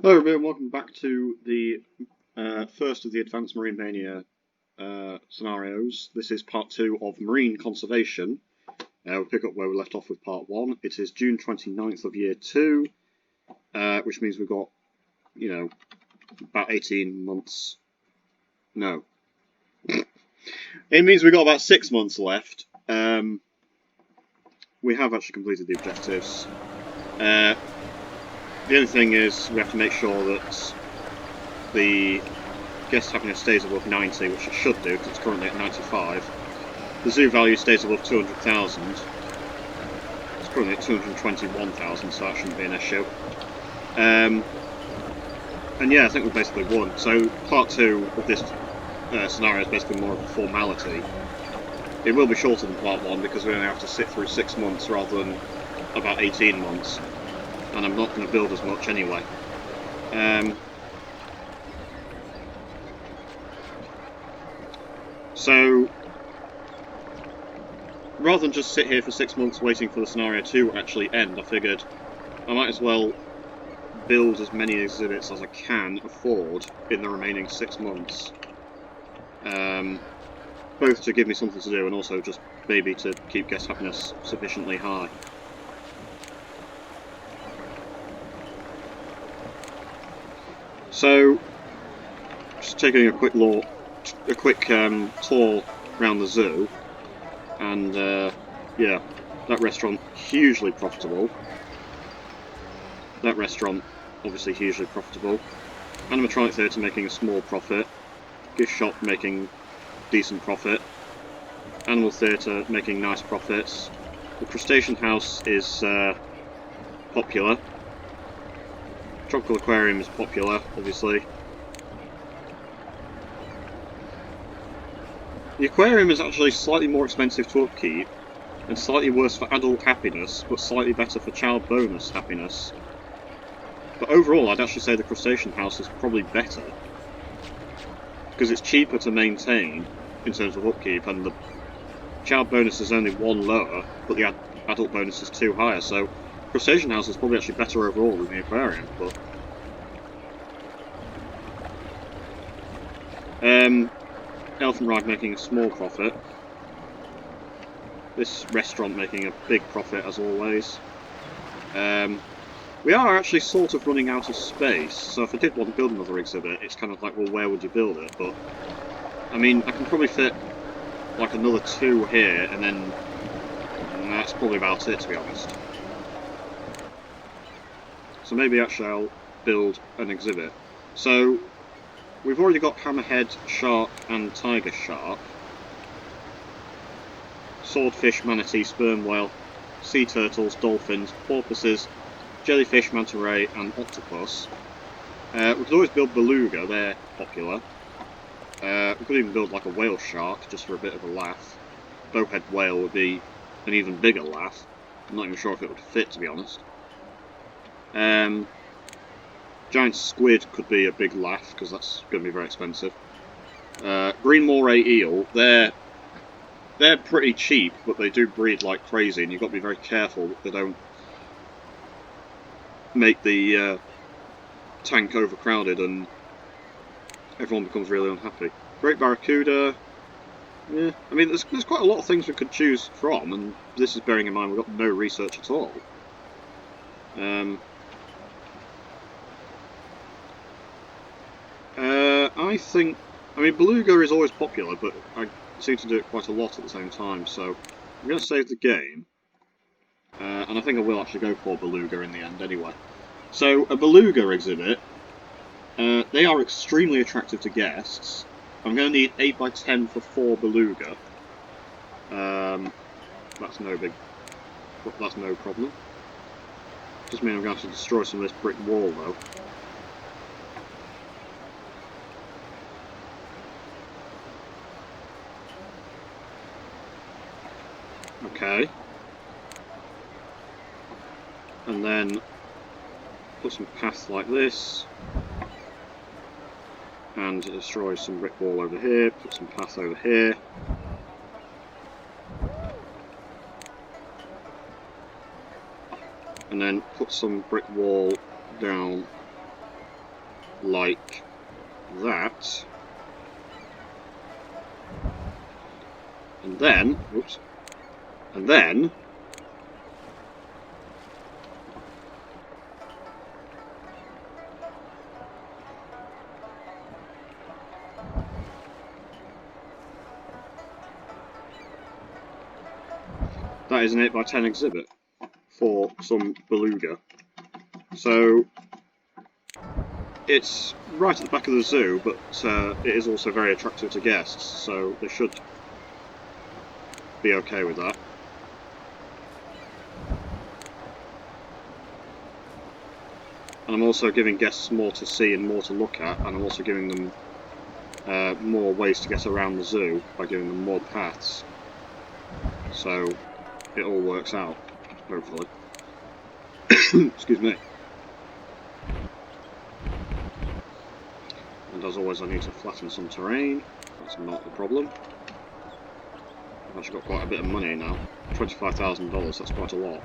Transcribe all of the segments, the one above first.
Hello everyone, welcome back to the first of the Advanced Marine Mania scenarios. This is part 2 of Marine Conservation. We'll pick up where we left off with part 1. It is June 29th of year 2, which means we've got, about 18 months. No. It means we've got about 6 months left. We have actually completed the objectives. The only thing is we have to make sure that the guest happiness stays above 90, which it should do because it's currently at 95. The zoo value stays above 200,000. It's currently at 221,000, so that shouldn't be an issue. And yeah, I think we've basically won. So part 2 of this scenario is basically more of a formality. It will be shorter than part 1 because we only have to sit through 6 months rather than about 18 months. And I'm not going to build as much anyway. So, rather than just sit here for 6 months waiting for the scenario to actually end, I figured I might as well build as many exhibits as I can afford in the remaining 6 months. Both to give me something to do and also just maybe to keep guest happiness sufficiently high. So, just taking a quick tour around the zoo, and yeah, that restaurant hugely profitable. That restaurant obviously hugely profitable. Animatronic Theatre making a small profit. Gift shop making decent profit. Animal Theatre making nice profits. The Crustacean House is popular. Tropical Aquarium is popular, obviously. The aquarium is actually slightly more expensive to upkeep, and slightly worse for adult happiness, but slightly better for child bonus happiness. But overall, I'd actually say the Crustacean House is probably better, because it's cheaper to maintain in terms of upkeep, and the child bonus is only 1 lower, but the adult bonus is 2 higher, so Crustacean House is probably actually better overall than the aquarium, but Elephant Ride making a small profit. This restaurant making a big profit as always. We are actually sort of running out of space, so if I did want to build another exhibit, it's kind of like, well, where would you build it? But, I mean, I can probably fit like another 2 here, and then that's probably about it, to be honest. So maybe actually I'll build an exhibit. So, we've already got hammerhead shark and tiger shark. Swordfish, manatee, sperm whale, sea turtles, dolphins, porpoises, jellyfish, manta ray, and octopus. We could always build beluga, they're popular. We could even build like a whale shark, just for a bit of a laugh. Bowhead whale would be an even bigger laugh. I'm not even sure if it would fit, to be honest. Giant squid could be a big laugh, because that's going to be very expensive. Green moray eel, they're pretty cheap, but they do breed like crazy, and you've got to be very careful that they don't make the tank overcrowded and everyone becomes really unhappy. Great barracuda, yeah, I mean there's quite a lot of things we could choose from, and this is bearing in mind we've got no research at all. I mean beluga is always popular, but I seem to do it quite a lot at the same time, so I'm going to save the game, and I think I will actually go for beluga in the end anyway. So a beluga exhibit, they are extremely attractive to guests. I'm going to need 8x10 for 4 beluga. That's no problem. Just mean I'm going to have to destroy some of this brick wall though. Okay. And then put some paths like this. And destroy some brick wall over here, put some path over here. And then put some brick wall down like that. And then, oops, and then that is an 8x10 exhibit for some beluga. So it's right at the back of the zoo, but it is also very attractive to guests, so they should be okay with that. And I'm also giving guests more to see and more to look at, and I'm also giving them more ways to get around the zoo by giving them more paths. So it all works out, hopefully. Excuse me. And as always, I need to flatten some terrain. That's not a problem. I've actually got quite a bit of money now. $25,000, that's quite a lot.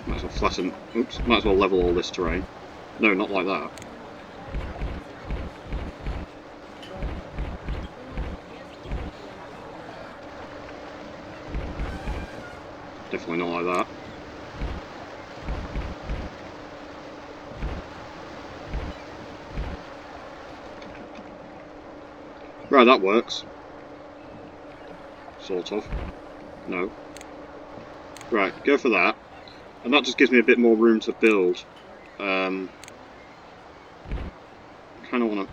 Might as well flatten... Oops, might as well level all this terrain. No, not like that. Definitely not like that. Right, that works. Sort of. No. Right, go for that. And that just gives me a bit more room to build. I kind of want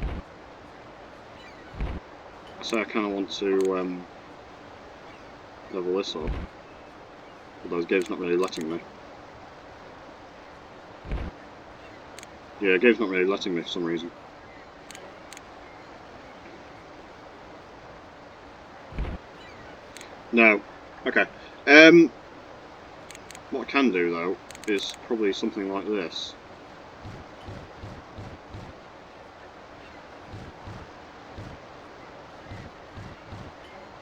to... I kind of want to level this up. Although the game's not really letting me. Yeah, the game's not really letting me for some reason. No. Okay. What I can do, though, is probably something like this.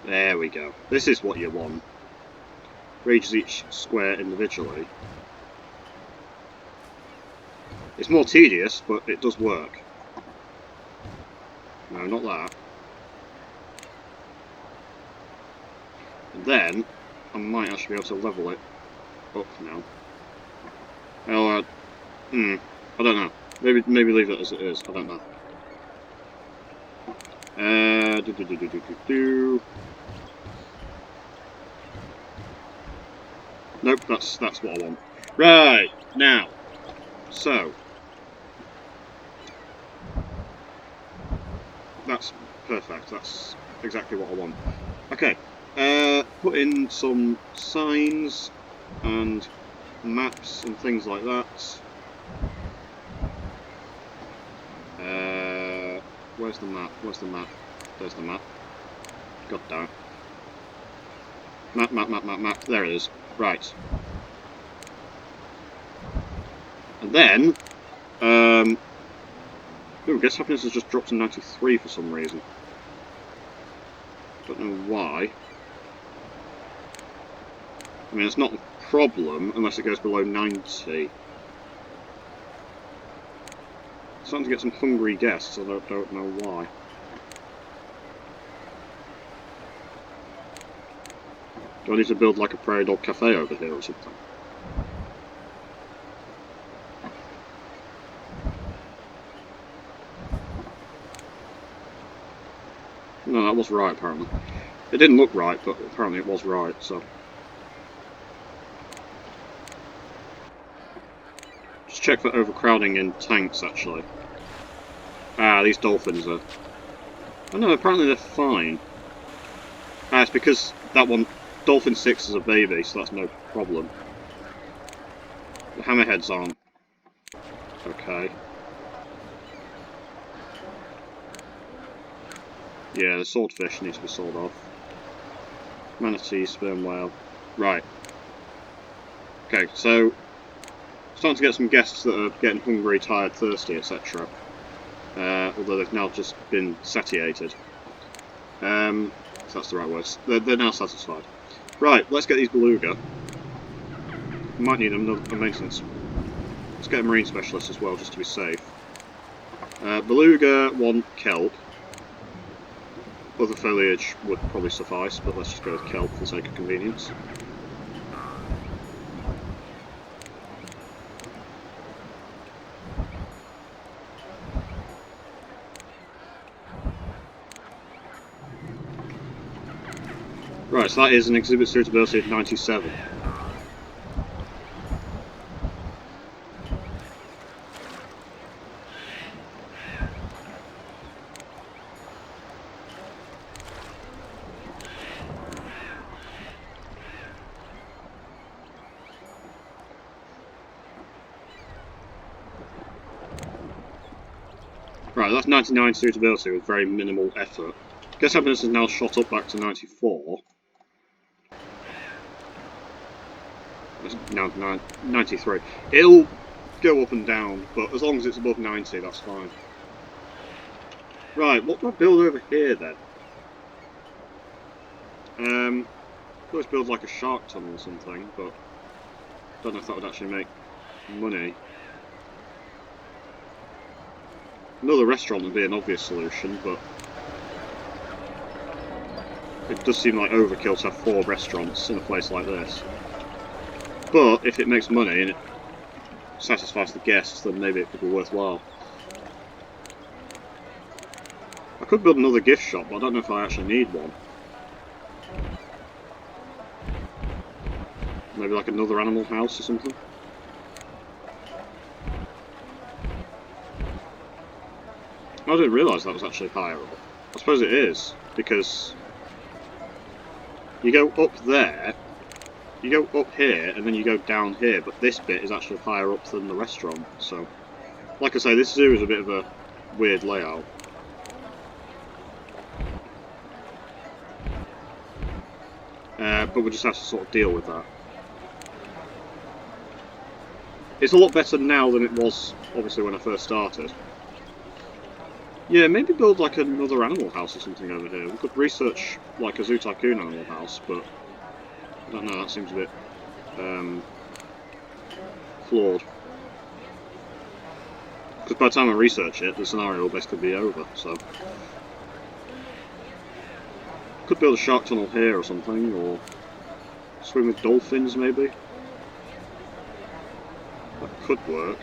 There we go. This is what you want. Ranges each square individually. It's more tedious, but it does work. No, not that. And then, I might actually be able to level it up now. Well, I don't know. Maybe leave it as it is. I don't know. Nope, that's what I want. Right, now. So. That's perfect. That's exactly what I want. Okay. Put in some signs and maps and things like that. Where's the map? Where's the map? There's the map. God damn it. Map. There it is. Right. And then, ooh, guess happiness has just dropped to 93 for some reason. Don't know why. I mean, it's not a problem unless it goes below 90. Starting to get some hungry guests, I don't know why. Do I need to build like a prairie dog cafe over here or something? No, that was right apparently. It didn't look right, but apparently it was right, so. Just check for overcrowding in tanks actually. Ah, these dolphins are... Oh no, apparently they're fine. Ah, it's because that one, Dolphin 6 is a baby, so that's no problem. The hammerhead's on. Okay. Yeah, the swordfish needs to be sold off. Manatee, sperm whale. Right. Okay, so... Starting to get some guests that are getting hungry, tired, thirsty, etc. Although they've now just been satiated. So that's the right words. They're now satisfied. Right, let's get these beluga. Might need a maintenance Let's get a marine specialist as well, just to be safe. Beluga want kelp. Other foliage would probably suffice, but let's just go with kelp for the sake of convenience. Right, so that is an exhibit suitability of 97. Right, that's 99 suitability with very minimal effort. Guess happiness is now shot up back to 94. It's now 93. It'll go up and down, but as long as it's above 90, that's fine. Right, what do I build over here then? I could always build like a shark tunnel or something, but I don't know if that would actually make money. Another restaurant would be an obvious solution, but it does seem like overkill to have 4 restaurants in a place like this. But if it makes money and it satisfies the guests, then maybe it could be worthwhile. I could build another gift shop, but I don't know if I actually need one. Maybe like another animal house or something. I didn't realise that was actually higher up. I suppose it is, because you go up there, you go up here, and then you go down here, but this bit is actually higher up than the restaurant, so... Like I say, this zoo is a bit of a weird layout. But we'll just have to sort of deal with that. It's a lot better now than it was, obviously, when I first started. Yeah, maybe build like another animal house or something over here. We could research like a Zoo Tycoon animal house, but I don't know, that seems a bit flawed. Because by the time I research it, the scenario will basically be over, so... Could build a shark tunnel here or something, or swim with dolphins maybe. That could work.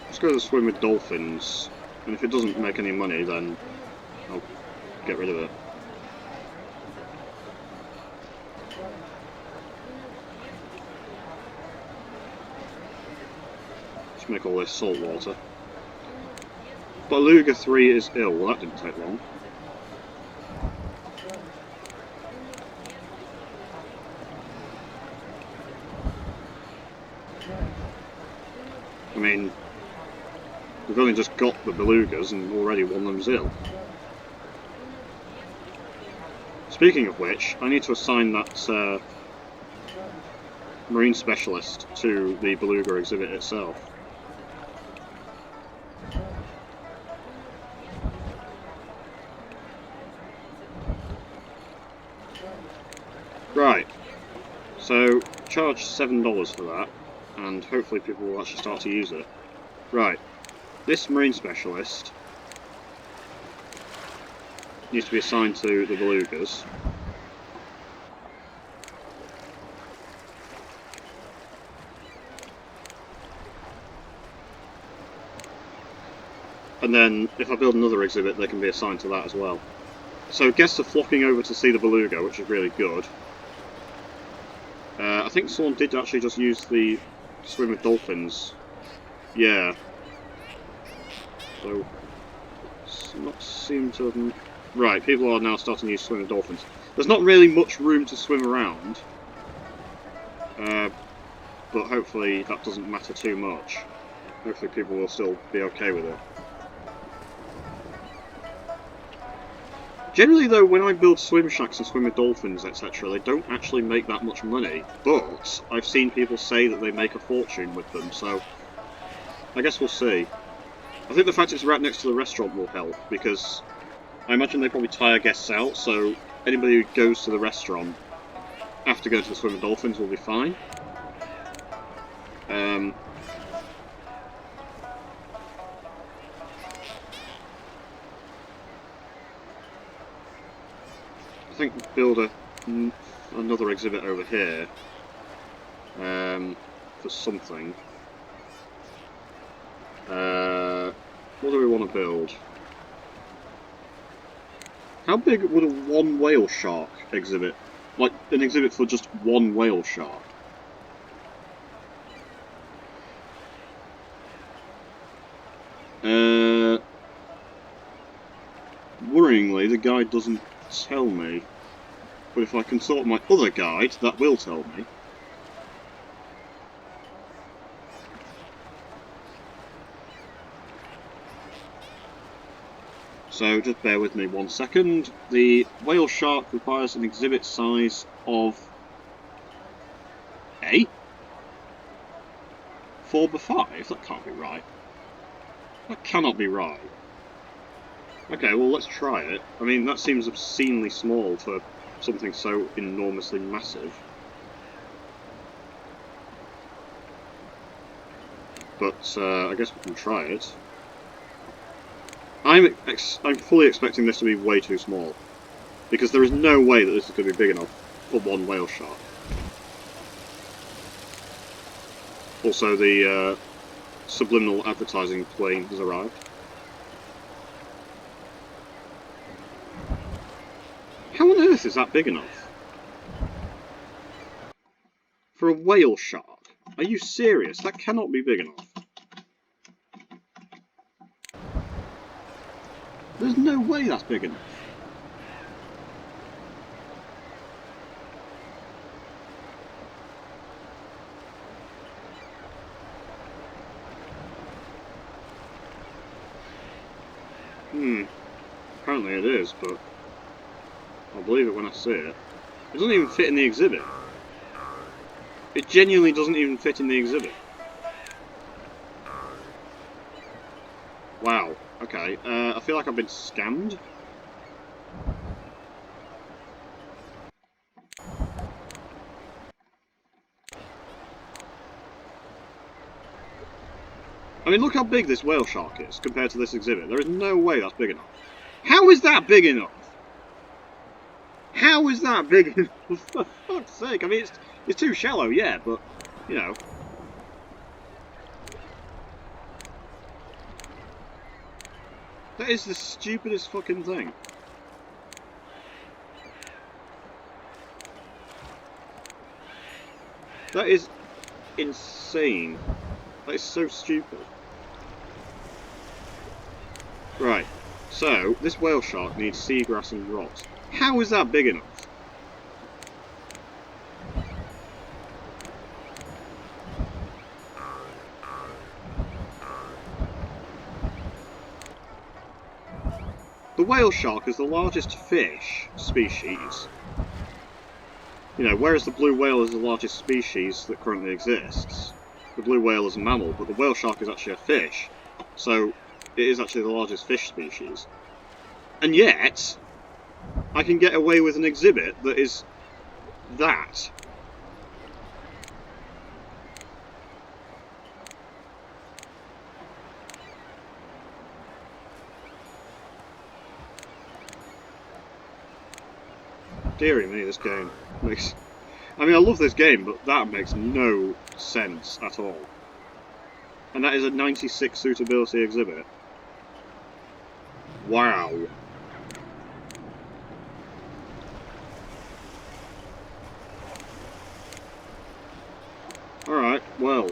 Let's go to swim with dolphins, and if it doesn't make any money, then I'll get rid of it. Let's make all this salt water. Beluga 3 is ill. Well, that didn't take long. I mean, we've only just got the belugas and already one of them's ill. Speaking of which, I need to assign that marine specialist to the beluga exhibit itself. Right, so charge $7 for that, and hopefully people will actually start to use it. Right, this marine specialist needs to be assigned to the belugas. And then, if I build another exhibit, they can be assigned to that as well. So guests are flocking over to see the beluga, which is really good. I think someone did actually just use the swim with dolphins. Yeah. So, it's not seem to have... Right, people are now starting to use swim with dolphins. There's not really much room to swim around. But hopefully that doesn't matter too much. Hopefully people will still be okay with it. Generally though, when I build swim shacks and swim with dolphins, etc., they don't actually make that much money, but I've seen people say that they make a fortune with them, so I guess we'll see. I think the fact it's right next to the restaurant will help, because I imagine they probably tire guests out, so anybody who goes to the restaurant after going to the swim with dolphins will be fine. I think build another exhibit over here for something. What do we want to build? How big would a one whale shark exhibit? Like an exhibit for just one whale shark? Worryingly, the guide doesn't tell me. But if I consult my other guide, that will tell me. So just bear with me 1 second. The whale shark requires an exhibit size of 4x5? That can't be right. That cannot be right. Okay, well let's try it. I mean, that seems obscenely small for something so enormously massive. But I guess we can try it. I'm fully expecting this to be way too small, because there is no way that this is going to be big enough for one whale shark. Also, the subliminal advertising plane has arrived. How on earth is that big enough? For a whale shark? Are you serious? That cannot be big enough. There's no way that's big enough. Apparently it is, but I'll believe it when I see it. It doesn't even fit in the exhibit. It genuinely doesn't even fit in the exhibit. Wow. Okay. I feel like I've been scammed. I mean, look how big this whale shark is compared to this exhibit. There is no way that's big enough. How is that big enough? How is that big enough? For fuck's sake. I mean, it's too shallow, yeah, but, you know. That is the stupidest fucking thing. That is insane. That is so stupid. Right, so this whale shark needs seagrass and rocks. How is that big enough? The whale shark is the largest fish species. You know, whereas the blue whale is the largest species that currently exists. The blue whale is a mammal, but the whale shark is actually a fish. So, it is actually the largest fish species. And yet, I can get away with an exhibit that is that. Deary me, this game makes... I mean, I love this game, but that makes no sense at all. And that is a 96 suitability exhibit. Wow. Alright, well,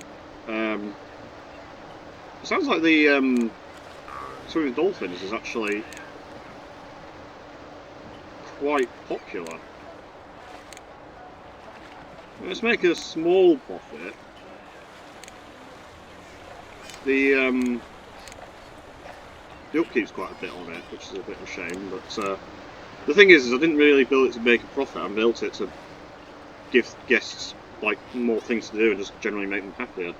it sounds like the swimming with dolphins is actually quite popular. Let's make a small profit. The upkeep's quite a bit on it, which is a bit of a shame, but the thing is I didn't really build it to make a profit, I built it to give guests like more things to do and just generally make them happier.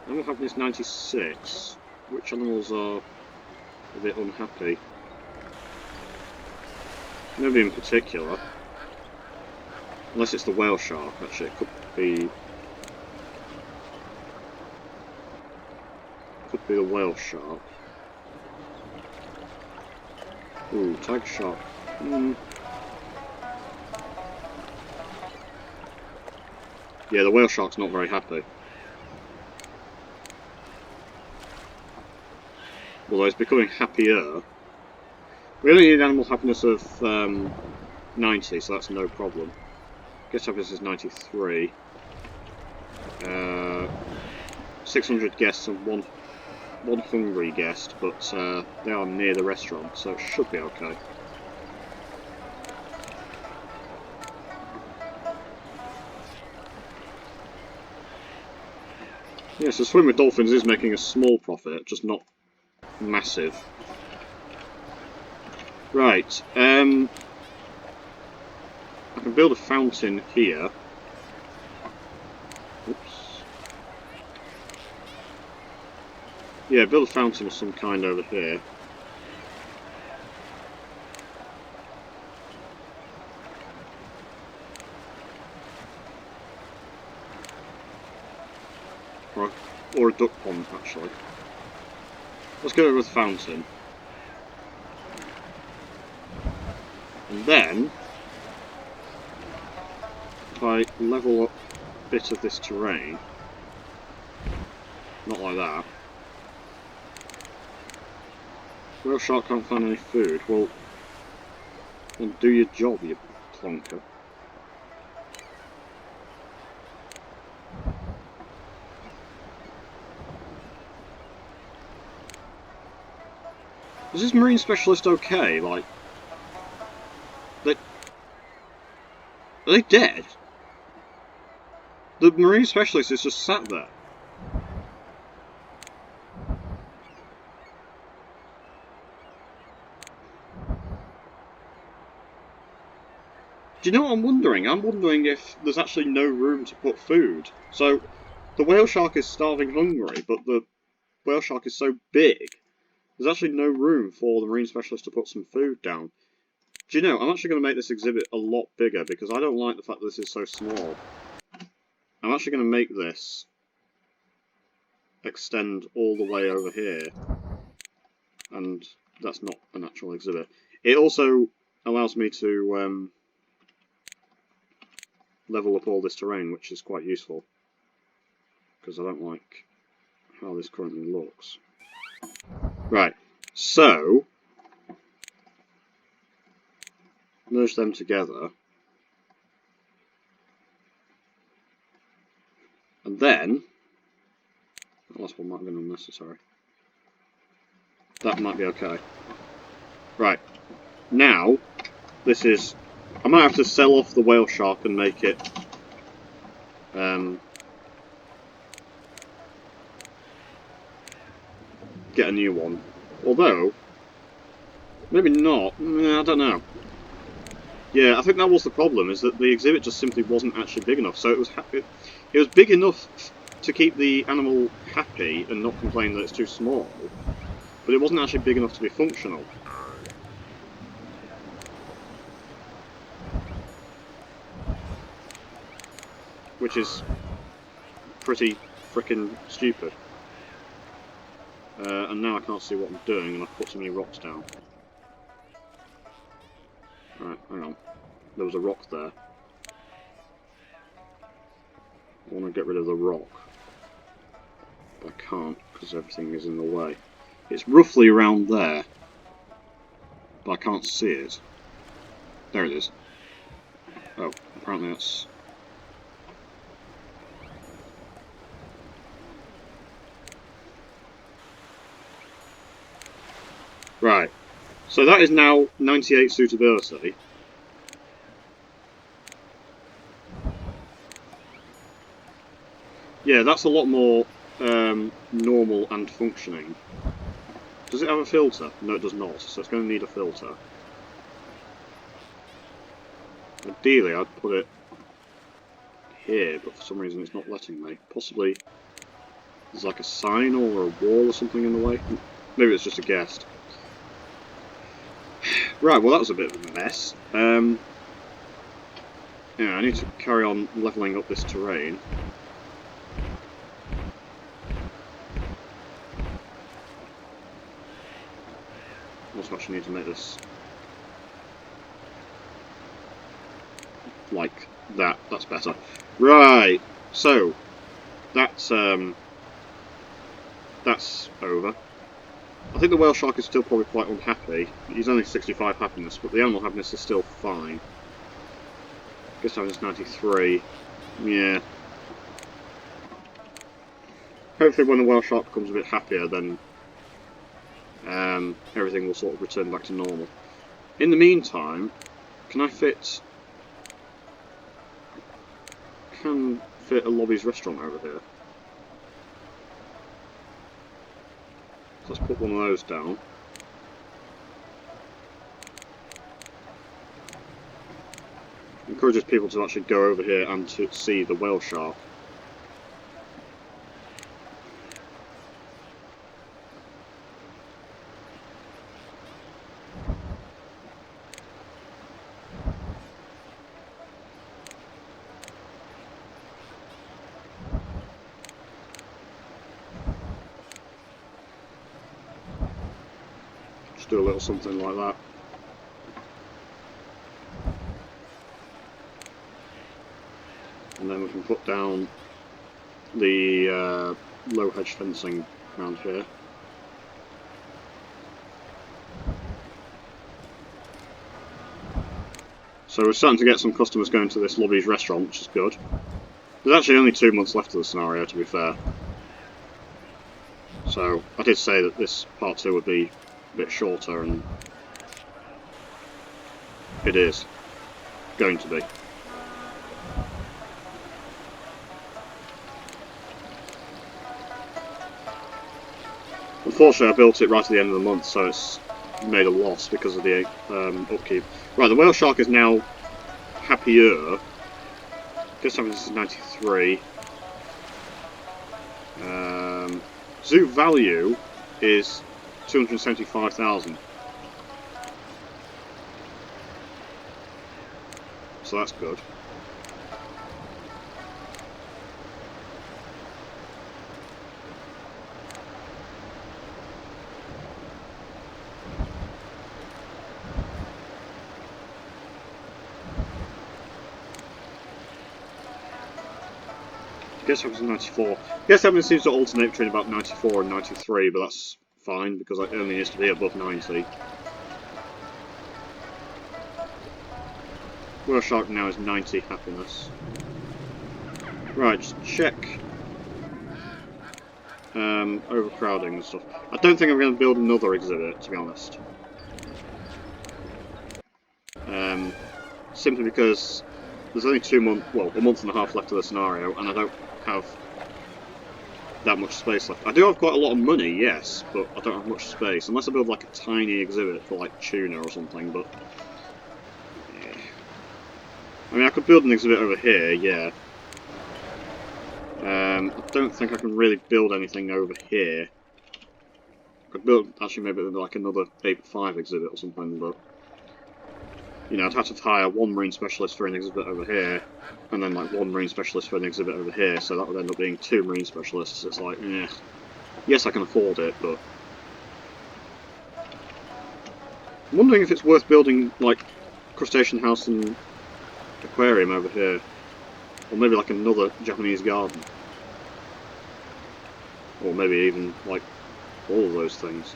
And we'll have this 96. Which animals are a bit unhappy. Nobody in particular. Unless it's the whale shark, actually. It could be the whale shark. Ooh, tiger shark. Yeah, the whale shark's not very happy. Although it's becoming happier. We only need animal happiness of 90, so that's no problem. Guest happiness is 93. 600 guests and one hungry guest, but they are near the restaurant, so it should be okay. Yeah, so swim with dolphins is making a small profit, just not massive. Right, I can build a fountain here. Oops. Yeah, build a fountain of some kind over here. Or a duck pond, actually. Let's go with fountain. And then, if I level up a bit of this terrain, not like that. Whale shark can't find any food. Well, do your job, you plonker. Is this marine specialist okay? Like, are they dead? The marine specialist is just sat there. Do you know what I'm wondering? I'm wondering if there's actually no room to put food. So, the whale shark is starving hungry, but the whale shark is so big, there's actually no room for the marine specialist to put some food down. Do you know, I'm actually going to make this exhibit a lot bigger because I don't like the fact that this is so small. I'm actually going to make this extend all the way over here. And that's not an actual exhibit. It also allows me to level up all this terrain, which is quite useful. Because I don't like how this currently looks. Right, so merge them together. And then, that last one might have been unnecessary. That might be okay. Right, now, this is... I might have to sell off the whale shark and make it... get a new one. Although, maybe not. I don't know. Yeah, I think that was the problem, is that the exhibit just simply wasn't actually big enough. So it was it was big enough to keep the animal happy and not complain that it's too small, but it wasn't actually big enough to be functional. Which is pretty frickin' stupid. And now I can't see what I'm doing, and I've put too many rocks down. Right, hang on. There was a rock there. I want to get rid of the rock. But I can't, because everything is in the way. It's roughly around there. But I can't see it. There it is. Oh, apparently that's... Right. So that is now 98 suitability. Yeah, that's a lot more normal and functioning. Does it have a filter? No, it does not, so it's going to need a filter. Ideally, I'd put it here, but for some reason it's not letting me. Possibly there's like a sign or a wall or something in the way. Maybe it's just a guest. Right, well that was a bit of a mess. Yeah, I need to carry on levelling up this terrain. Also actually need to make this like that. That's better. Right, so that's over. I think the whale shark is still probably quite unhappy. He's only 65 happiness, but the animal happiness is still fine. Guess happiness 93. Yeah. Hopefully when the whale shark becomes a bit happier, then everything will sort of return back to normal. In the meantime, can I fit a Lobby's restaurant over here? So let's put one of those down. Encourages people to actually go over here and to see the whale shark. Just do a little something like that. And then we can put down the low hedge fencing around here. So we're starting to get some customers going to this Lobby's restaurant, which is good. There's actually only 2 months left of the scenario, to be fair. So I did say that this part 2 would be a bit shorter, and it is going to be. Unfortunately, I built it right at the end of the month, so it's made a loss because of the upkeep. Right, the whale shark is now happier. Guess happiness is 93. Zoo value is 275,000. So that's good. Guess happiness is 94. Guess happiness seems to alternate between about 94 and 93, but that's fine because it only needs to be above 90. Whale shark now is 90 happiness. Right, just check overcrowding and stuff. I don't think I'm going to build another exhibit, to be honest. Simply because there's only a month and a half left of the scenario, and I don't have that much space left. I do have quite a lot of money, yes, but I don't have much space. Unless I build like a tiny exhibit for like tuna or something, but... yeah. I mean, I could build an exhibit over here, yeah. I don't think I can really build anything over here. I could build, actually, maybe like another 8x5 exhibit or something, but... you know, I'd have to hire one marine specialist for an exhibit over here, and then like one marine specialist for an exhibit over here, so that would end up being 2 marine specialists. It's like, eh. Yes, I can afford it, but... I'm wondering if it's worth building, like, crustacean house and aquarium over here. Or maybe like another Japanese garden. Or maybe even, like, all of those things.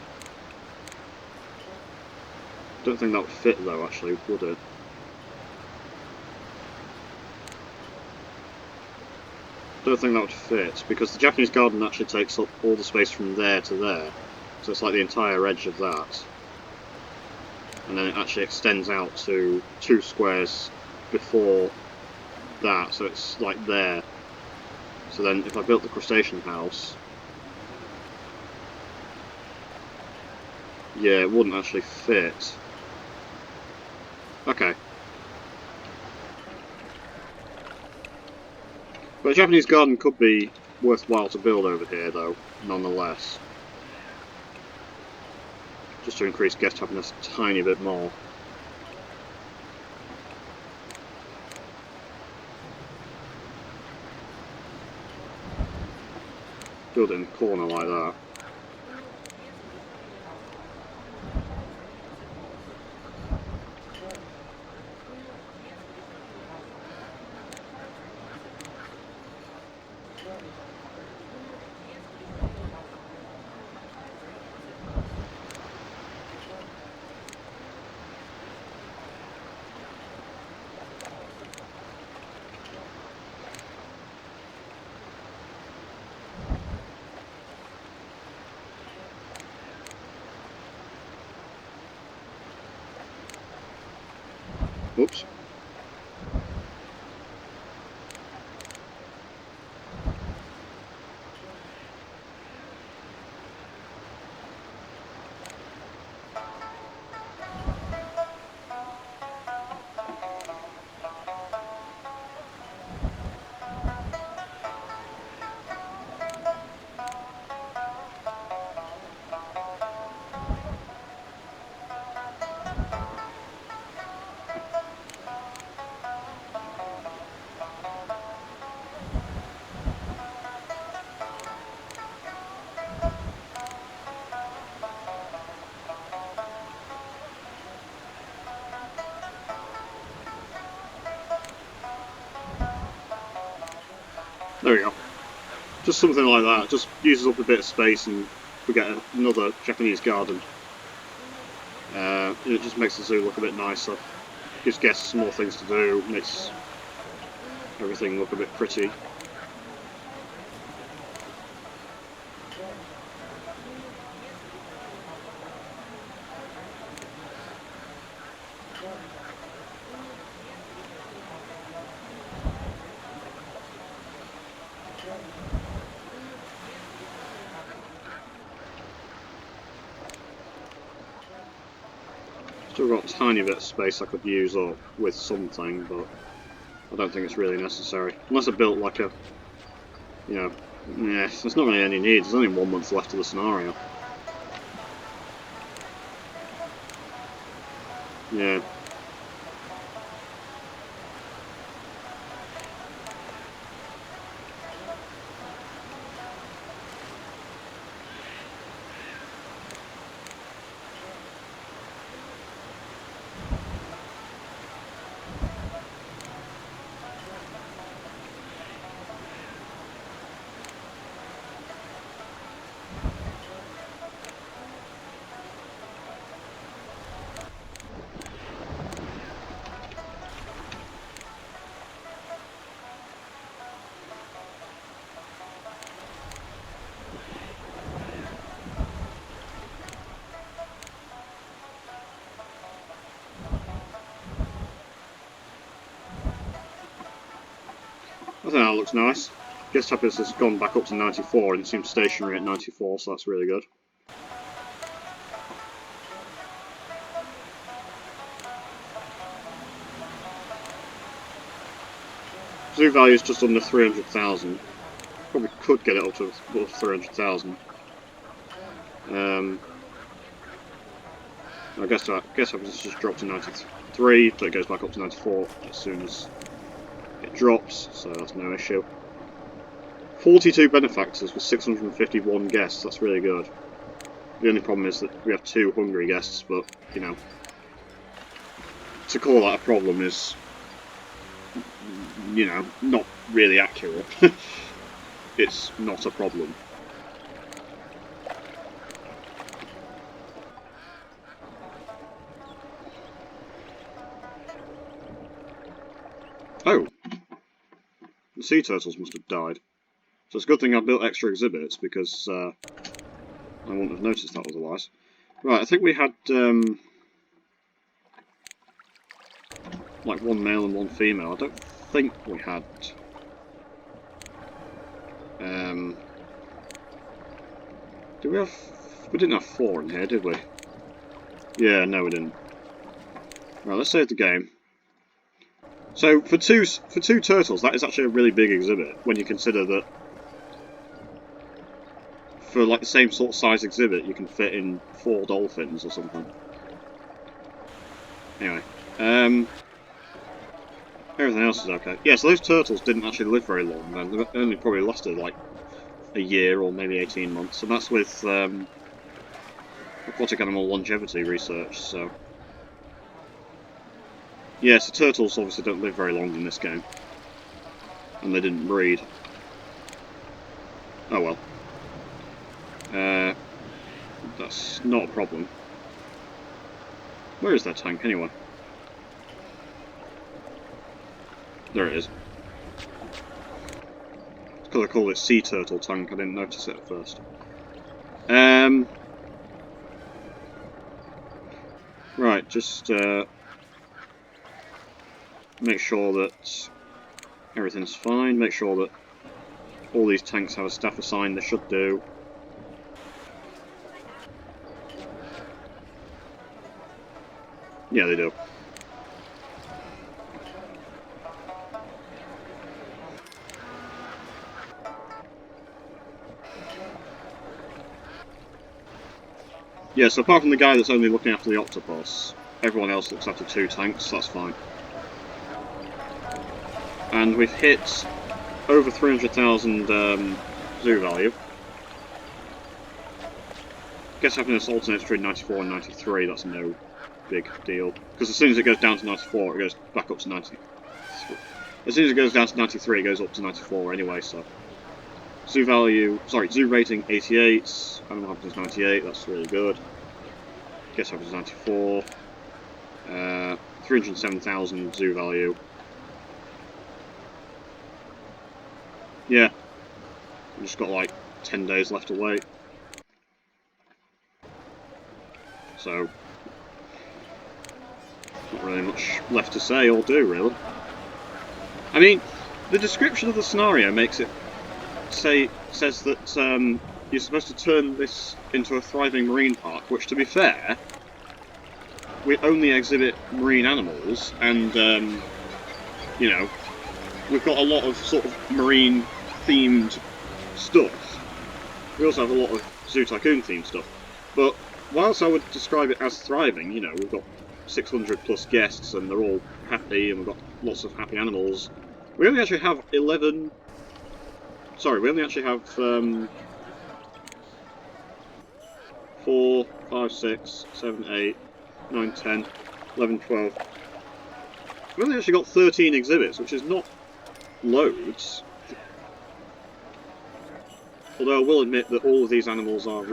Don't think that would fit though, actually, would it? Don't think that would fit, because the Japanese garden actually takes up all the space from there to there. So it's like the entire edge of that. And then it actually extends out to 2 squares before that, so it's like there. So then if I built the crustacean house... yeah, it wouldn't actually fit. Okay. But a Japanese garden could be worthwhile to build over here, though, nonetheless. Just to increase guest happiness a tiny bit more. build it in the corner like that. Oops. There we go. Just something like that. Just uses up a bit of space and we get another Japanese garden. It just makes the zoo look a bit nicer. Gives guests more things to do, makes everything look a bit pretty. Still got a tiny bit of space I could use up with something, but I don't think it's really necessary. Unless I built like a, you know, yeah, there's not really any need. There's only 1 month left of the scenario. Yeah. I think that looks nice. Guest happiness has gone back up to 94 and it seems stationary at 94, so that's really good. Zoo value is just under 300,000. Probably could get it up to above 300,000. I guess happiness just dropped to 93, so it goes back up to 94 as soon as it drops, so that's no issue. 42 benefactors with 651 guests, that's really good. The only problem is that we have 2 hungry guests, but, you know, to call that a problem is, you know, not really accurate. It's not a problem. Oh! The sea turtles must have died. So it's a good thing I built extra exhibits, because I wouldn't have noticed that otherwise. Right, I think we had like 1 male and 1 female. I don't think we had did we have? We didn't have 4 in here, did we? Yeah, no we didn't. Right, let's save the game. So for two turtles, that is actually a really big exhibit when you consider that for like the same sort of size exhibit you can fit in 4 dolphins or something. Anyway, everything else is okay. Yeah, so those turtles didn't actually live very long then. They only probably lasted like a year or maybe 18 months, and that's with aquatic animal longevity research, so... Yes, the turtles obviously don't live very long in this game. And they didn't breed. Oh well. That's not a problem. Where is that tank, anyway? There it is. It's because I call it sea turtle tank, I didn't notice it at first. Right, just make sure that everything's fine, make sure that all these tanks have a staff assigned, they should do. Yeah, they do. Yeah, so apart from the guy that's only looking after the octopus, everyone else looks after 2 tanks, that's fine. And we've hit over 300,000 zoo value. Guess happiness alternates between 94 and 93, that's no big deal. Because as soon as it goes down to 94, it goes back up to 90. As soon as it goes down to 93, it goes up to 94 anyway, so... Zoo value, sorry, zoo rating 88, animal happiness 98, that's really good. Guess happiness 94. 307,000 zoo value. Yeah, we've just got like 10 days left to wait. So, not really much left to say or do, really. I mean, the description of the scenario makes it says that you're supposed to turn this into a thriving marine park, which, to be fair, we only exhibit marine animals, and, you know, we've got a lot of sort of marine-themed stuff. We also have a lot of Zoo Tycoon themed stuff. But whilst I would describe it as thriving, you know, we've got 600 plus guests and they're all happy and we've got lots of happy animals. We only actually have 11... Sorry, we only actually have 4, 5, 6, 7, 8, 9, 10, 11, 12... We've only actually got 13 exhibits, which is not loads. Although I will admit that all of these animals are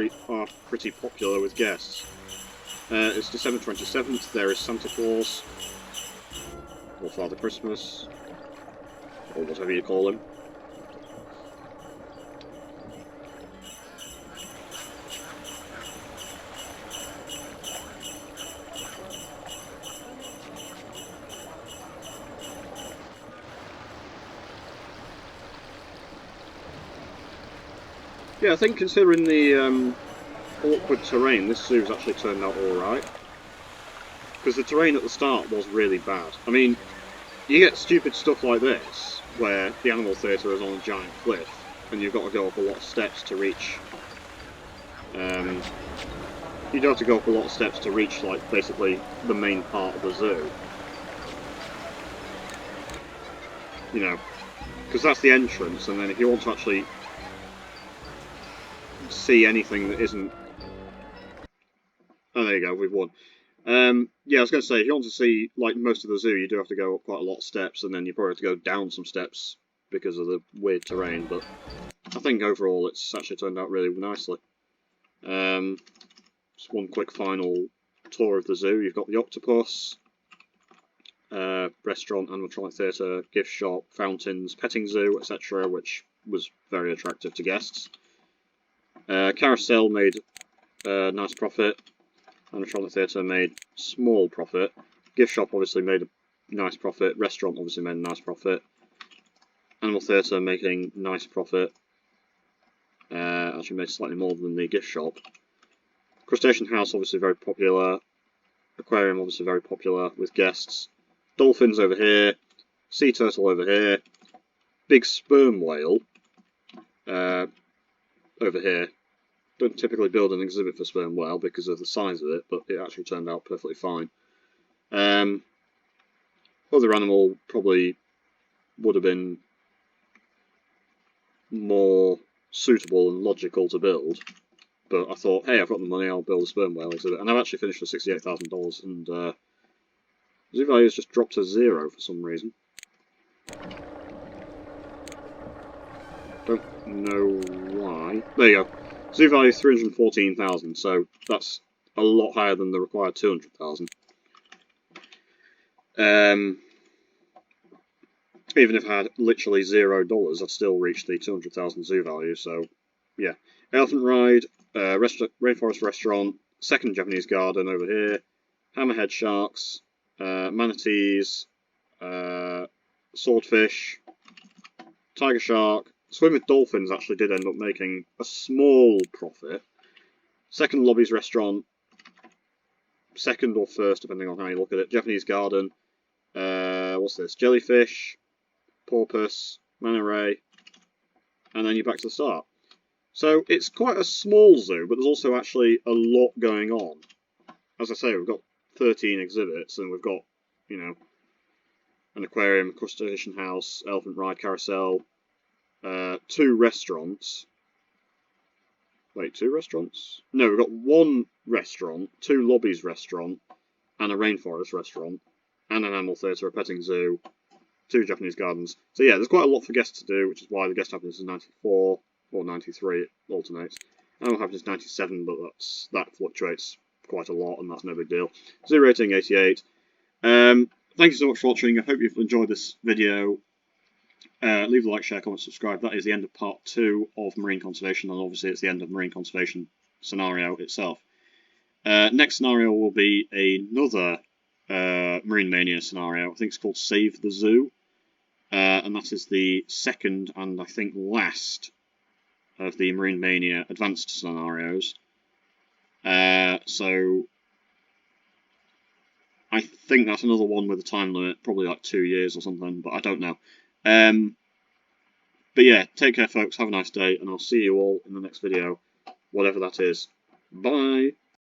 pretty popular with guests. It's December 27th, there is Santa Claus, or Father Christmas, or whatever you call him. Yeah, I think considering the awkward terrain, this zoo's actually turned out alright. Because the terrain at the start was really bad. I mean, you get stupid stuff like this, where the animal theatre is on a giant cliff, and you've got to go up a lot of steps to reach... you do have to go up a lot of steps to reach, like, basically the main part of the zoo. You know, because that's the entrance, and then if you want to actually see anything that isn't... Oh, there you go, we've won. Yeah, I was going to say, if you want to see, like, most of the zoo, you do have to go up quite a lot of steps, and then you probably have to go down some steps because of the weird terrain, but I think overall it's actually turned out really nicely. Just one quick final tour of the zoo. You've got the octopus, restaurant, animatronic theatre, gift shop, fountains, petting zoo, etc., which was very attractive to guests. Carousel made a nice profit. Animatronic theatre made small profit. Gift shop obviously made a nice profit. Restaurant obviously made a nice profit. Animal theatre making nice profit. Actually made slightly more than the gift shop. Crustacean house obviously very popular. Aquarium obviously very popular with guests. Dolphins over here. Sea turtle over here. Big sperm whale over here. Don't typically build an exhibit for sperm whale because of the size of it, but it actually turned out perfectly fine. Other animal probably would have been more suitable and logical to build. But I thought, hey, I've got the money, I'll build a sperm whale exhibit. And I've actually finished for $68,000, and zoo value has just dropped to 0 for some reason. Don't know why. There you go. Zoo value is 314,000, so that's a lot higher than the required 200,000. Even if I had literally $0, I'd still reach the 200,000 zoo value, so yeah. Elephant Ride, Rainforest Restaurant, second Japanese garden over here, hammerhead sharks, manatees, swordfish, tiger shark. Swim with dolphins actually did end up making a small profit. Second Lobby's Restaurant, second or first, depending on how you look at it. Japanese garden, what's this? Jellyfish, porpoise, manta ray, and then you're back to the start. So it's quite a small zoo, but there's also actually a lot going on. As I say, we've got 13 exhibits, and we've got, you know, an aquarium, a crustacean house, elephant ride, carousel, 2 restaurants. Wait, 2 restaurants? No, we've got 1 restaurant, 2 lobbies restaurant, and a rainforest restaurant, and an animal theatre, a petting zoo, 2 Japanese gardens. So yeah, there's quite a lot for guests to do, which is why the guest happiness is 94 or 93. It alternates. Animal happiness is 97, but that fluctuates quite a lot, and that's no big deal. Zoo rating 88. Thank you so much for watching. I hope you've enjoyed this video. Leave a like, share, comment, subscribe. That is the end of part 2 of marine conservation, and obviously it's the end of marine conservation scenario itself. Next scenario will be another Marine Mania scenario. I think it's called Save the Zoo. And that is the second and I think last of the Marine Mania advanced scenarios. So I think that's another one with a time limit, probably like 2 years or something, but I don't know. But yeah, take care folks, have a nice day, and I'll see you all in the next video, whatever that is. Bye!